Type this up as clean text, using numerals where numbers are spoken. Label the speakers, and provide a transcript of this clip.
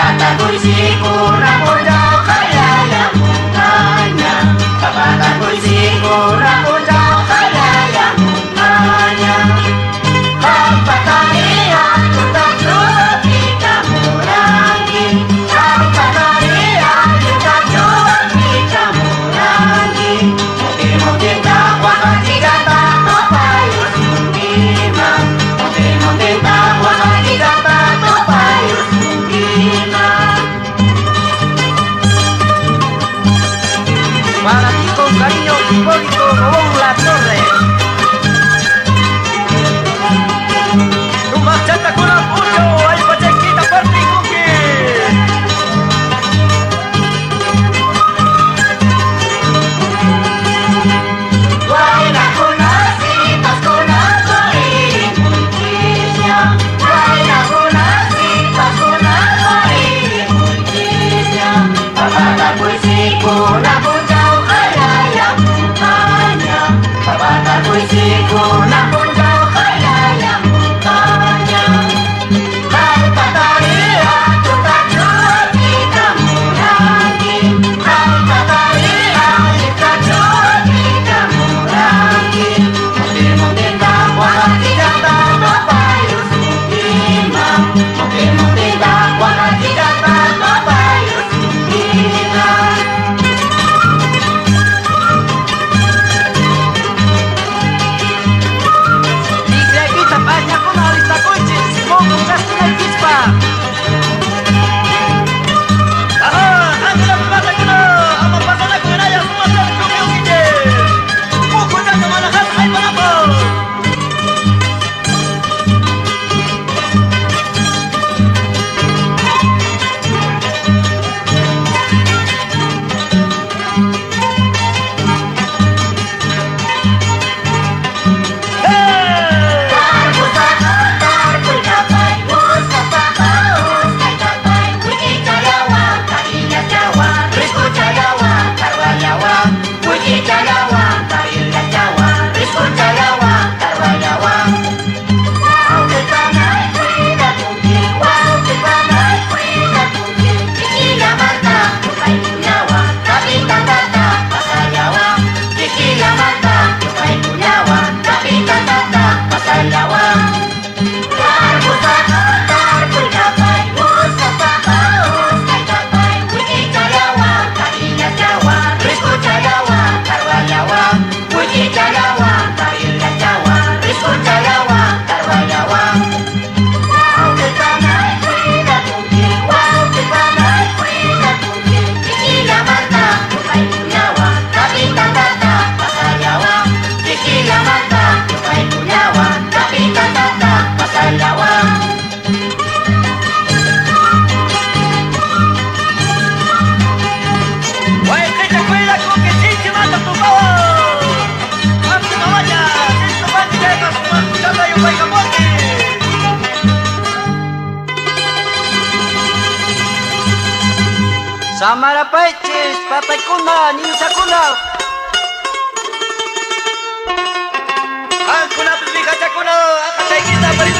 Speaker 1: Papatako'y sigurado daw kaya mukanya. Papatako'y sigurado daw kaya mukanya. Pagpataya, tutatlo di ka muragi. Pagpataya, tutatlo di ka muragi. Muti-muti tawa katigata, papayos mungima. Muti-muti tawa katigata, papayos mungima. Para ti con cariño, Hipólito Gobón La Torre. Tu machata con apoyo, ay pachequita parte cookie. Buena conocitas con algo y multicia. Buena conocitas con algo y multicia. Papatako'y sigurado daw kaya mukanya. Papatako'y sigurado daw kaya mukanya. Pagpataya, tutatlo di ka muragi. Pagpataya, tutatlo di ka muragi. Muti-muti tawa katigata, papayos mungima. Muti-muti tawa katigata, papayos mungima. Igleguita paña con alista coche, Simón con casco y chispa. Ajá, anda la pasa que no, vamos a pasar con ella, vamos a hacer con el guille. Poco ya no manejas, ay para. Samara Paichis, Papai Kuna, Ninsa Kuna. Ang kuna, Pipika Kuna, ang katay kita, balik